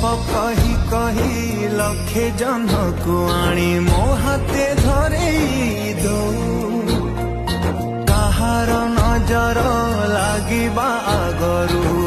कही कही लक्षे जन को आनी मो हाथे धरे दो कहार नजर लागिबा आगरू